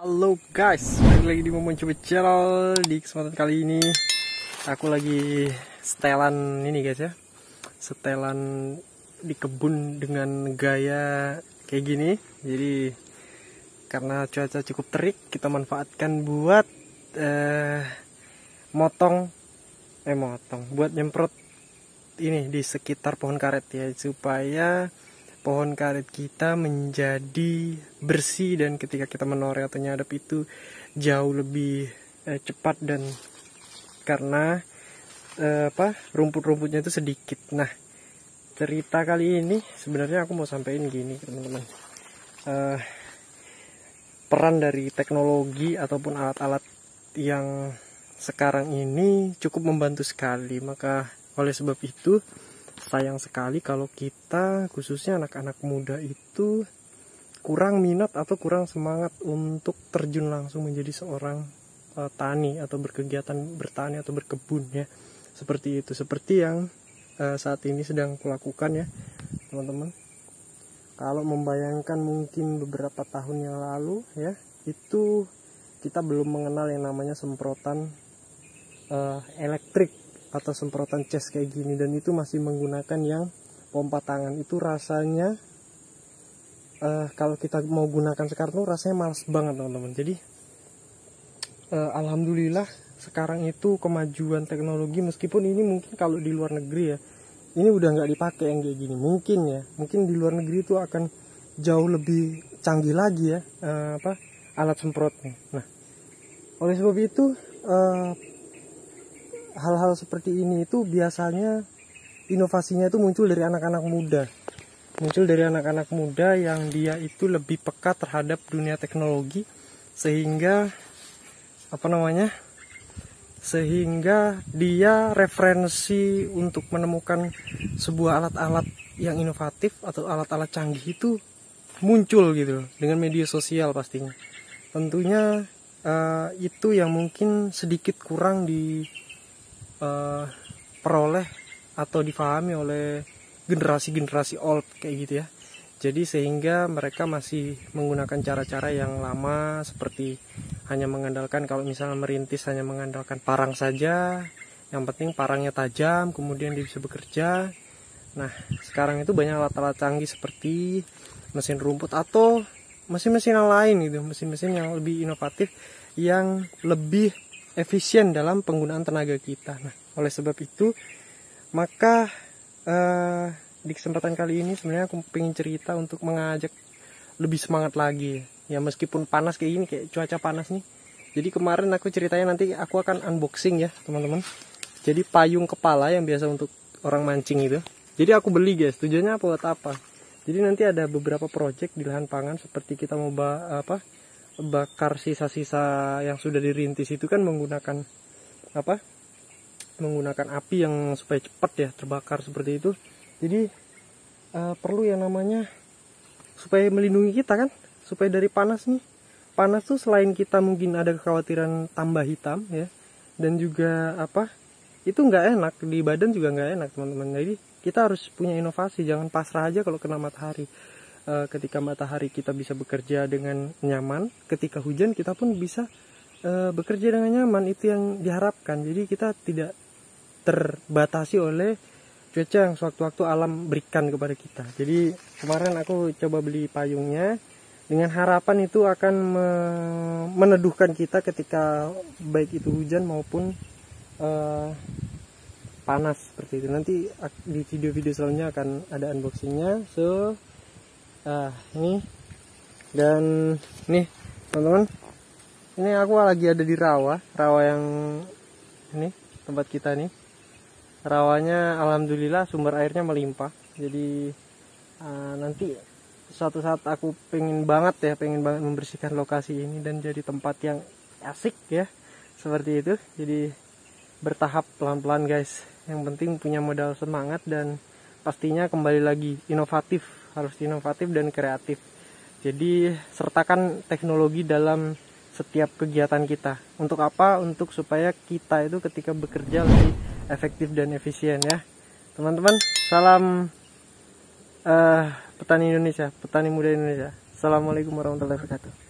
Halo guys, balik lagi di Momon Coba Channel. Di kesempatan kali ini aku lagi setelan ini guys ya, setelan di kebun dengan gaya kayak gini. Jadi karena cuaca cukup terik, kita manfaatkan buat buat nyemprot ini di sekitar pohon karet ya, supaya pohon karet kita menjadi bersih, dan ketika kita menoreh atau nyadap itu jauh lebih cepat, dan karena rumput-rumputnya itu sedikit. Nah, cerita kali ini sebenarnya aku mau sampaikan gini teman-teman, peran dari teknologi ataupun alat-alat yang sekarang ini cukup membantu sekali. Maka oleh sebab itu sayang sekali kalau kita, khususnya anak-anak muda itu kurang minat atau kurang semangat untuk terjun langsung menjadi seorang tani atau berkegiatan bertani atau berkebun ya. Seperti itu, seperti yang saat ini sedang kulakukan ya teman-teman. Kalau membayangkan mungkin beberapa tahun yang lalu ya, itu kita belum mengenal yang namanya semprotan elektrik atau semprotan cas kayak gini, dan itu masih menggunakan yang pompa tangan. Itu rasanya kalau kita mau gunakan sekarang tuh rasanya males banget teman-teman. Jadi alhamdulillah sekarang itu kemajuan teknologi, meskipun ini mungkin kalau di luar negeri ya ini udah nggak dipakai yang kayak gini, mungkin di luar negeri itu akan jauh lebih canggih lagi ya alat semprotnya. Nah, oleh sebab itu hal-hal seperti ini itu biasanya inovasinya itu muncul dari anak-anak muda yang dia itu lebih peka terhadap dunia teknologi, sehingga sehingga dia referensi untuk menemukan sebuah alat-alat yang inovatif atau alat-alat canggih itu muncul gitu loh, dengan media sosial pastinya. Tentunya itu yang mungkin sedikit kurang peroleh atau difahami oleh generasi old kayak gitu ya. Jadi sehingga mereka masih menggunakan cara-cara yang lama, seperti hanya mengandalkan, kalau misalnya merintis hanya mengandalkan parang saja, yang penting parangnya tajam kemudian dia bisa bekerja. Nah, sekarang itu banyak alat-alat canggih seperti mesin rumput atau mesin-mesin yang lain gitu, mesin-mesin yang lebih inovatif, yang lebih efisien dalam penggunaan tenaga kita. Nah, oleh sebab itu maka di kesempatan kali ini sebenarnya aku pengen cerita untuk mengajak lebih semangat lagi ya, meskipun panas kayak gini, kayak cuaca panas nih. Jadi kemarin aku ceritanya, nanti aku akan unboxing ya teman-teman. Jadi payung kepala yang biasa untuk orang mancing itu, jadi aku beli guys. Tujuannya buat apa? Jadi nanti ada beberapa project di lahan pangan, seperti kita mau bakar sisa-sisa yang sudah dirintis itu kan menggunakan api yang supaya cepat ya terbakar seperti itu. Jadi perlu yang namanya supaya melindungi kita kan, supaya dari panas nih. Panas tuh selain kita mungkin ada kekhawatiran tambah hitam ya, dan juga itu nggak enak di badan, juga nggak enak teman-teman. Jadi kita harus punya inovasi, jangan pasrah aja kalau kena matahari. Ketika matahari kita bisa bekerja dengan nyaman, ketika hujan kita pun bisa bekerja dengan nyaman. Itu yang diharapkan. Jadi kita tidak terbatasi oleh cuaca yang sewaktu-waktu alam berikan kepada kita. Jadi kemarin aku coba beli payungnya dengan harapan itu akan meneduhkan kita ketika baik itu hujan maupun panas seperti itu. Nanti di video-video selanjutnya akan ada unboxingnya. So ini, dan nih teman-teman, ini aku lagi ada di rawa yang ini tempat kita nih. Rawanya alhamdulillah sumber airnya melimpah. Jadi nanti suatu saat aku pengen banget membersihkan lokasi ini dan jadi tempat yang asik ya, seperti itu. Jadi bertahap pelan-pelan guys. Yang penting punya modal semangat, dan pastinya kembali lagi harus inovatif dan kreatif. Jadi sertakan teknologi dalam setiap kegiatan kita. Untuk apa? Untuk supaya kita itu ketika bekerja lebih efektif dan efisien ya teman-teman. Salam petani Indonesia, petani muda Indonesia. Assalamualaikum warahmatullahi wabarakatuh.